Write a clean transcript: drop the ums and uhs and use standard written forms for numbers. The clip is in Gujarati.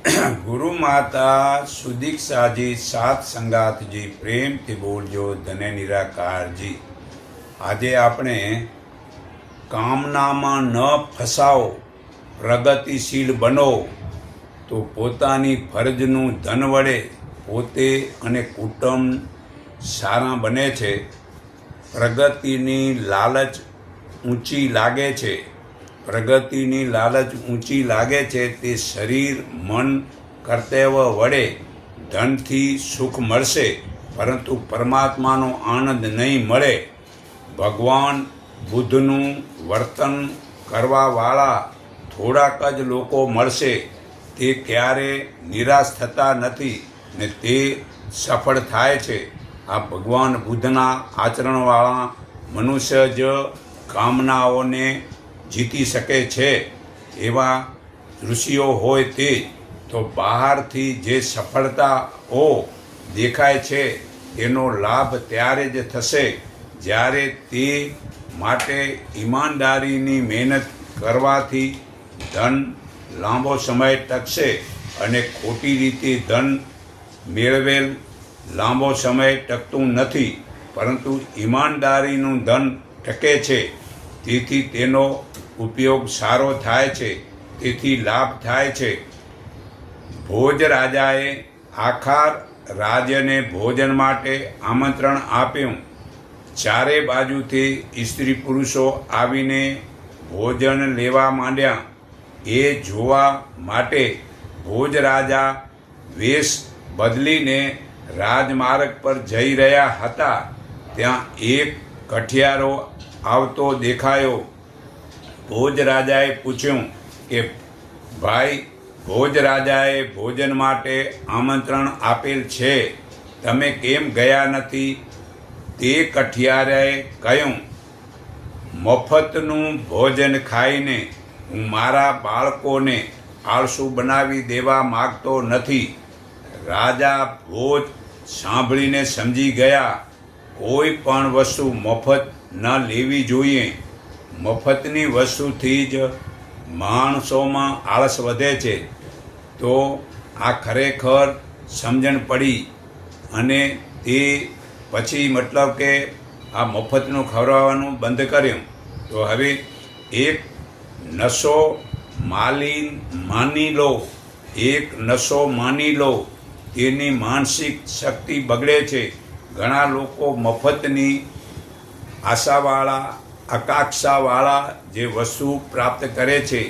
ગુરુ માતા સુદીક્ષાજી સાત સંગાતજી પ્રેમથી બોલજો ધને નિરાકારજી। આજે આપણે કામનામાં ન ફસાઓ, પ્રગતિશીલ બનો તો પોતાની ફરજનું ધન વડે પોતે અને કુટુંબ સારા બને છે। પ્રગતિની લાલચ ઊંચી લાગે છે, પ્રગતિની લાલચ ઊંચી લાગે છે તે શરીર મન કર્તવ્ય વડે ધનથી સુખ મળશે, પરંતુ પરમાત્માનો આનંદ નહીં મળે। ભગવાન બુદ્ધનું વર્તન કરવાવાળા થોડાક જ લોકો મળશે, તે ક્યારે નિરાશ થતા નથી ને તે સફળ થાય છે। આ ભગવાન બુદ્ધના આચરણવાળા મનુષ્ય જ કામનાઓને જીતી શકે છે। એવા ઋષિઓ હોય તે તો બહારથી જે સફળતાઓ દેખાય છે તેનો લાભ ત્યારે જ થશે જ્યારે તે માટે ઈમાનદારીની મહેનત કરવાથી ધન લાંબો સમય ટકશે, અને ખોટી રીતે ધન મેળવેલ લાંબો સમય ટકતું નથી, પરંતુ ઈમાનદારીનું ધન ટકે છે। તેથી તેનો ઉપયોગ સારો થાય છે, તેથી લાભ થાય છે। ભોજ રાજાએ આખા રાજ્યને ભોજન માટે આમંત્રણ આપ્યું। ચારે બાજુથી સ્ત્રી પુરુષો આવીને ભોજન લેવા માંડ્યા। એ જોવા માટે ભોજ રાજા વેશ બદલીને રાજમાર્ગ પર જઈ રહ્યા હતા। ત્યાં એક કઠિયારો આવતો દેખાયો। ભોજ રાજાએ પૂછ્યું કે ભાઈ, ભોજ રાજાએ ભોજન માટે આમંત્રણ આપેલ છે, તમે કેમ ગયા નથી? તે કઠિયારાએ કહ્યું, મફતનું ભોજન ખાઈને હું મારા બાળકોને આળસુ બનાવી દેવા માગતો નથી। રાજા ભોજ સાંભળીને સમજી ગયા, કોઈ પણ વસ્તુ મફત ન લેવી જોઈએ। મફતની વસ્તુથી જ માણસોમાં આળસ વધે છે। તો આ ખરેખર સમજણ પડી, અને તે પછી મતલબ કે આ મફતનું ખવડાવવાનું બંધ કર્યું। તો હવે એક નશો માની લો, એક નશો માની લો, તેની માનસિક શક્તિ બગડે છે। ઘણા લોકો મફતની આશાવાળા આકાંક્ષાવાળા જે વસ્તુ પ્રાપ્ત કરે છે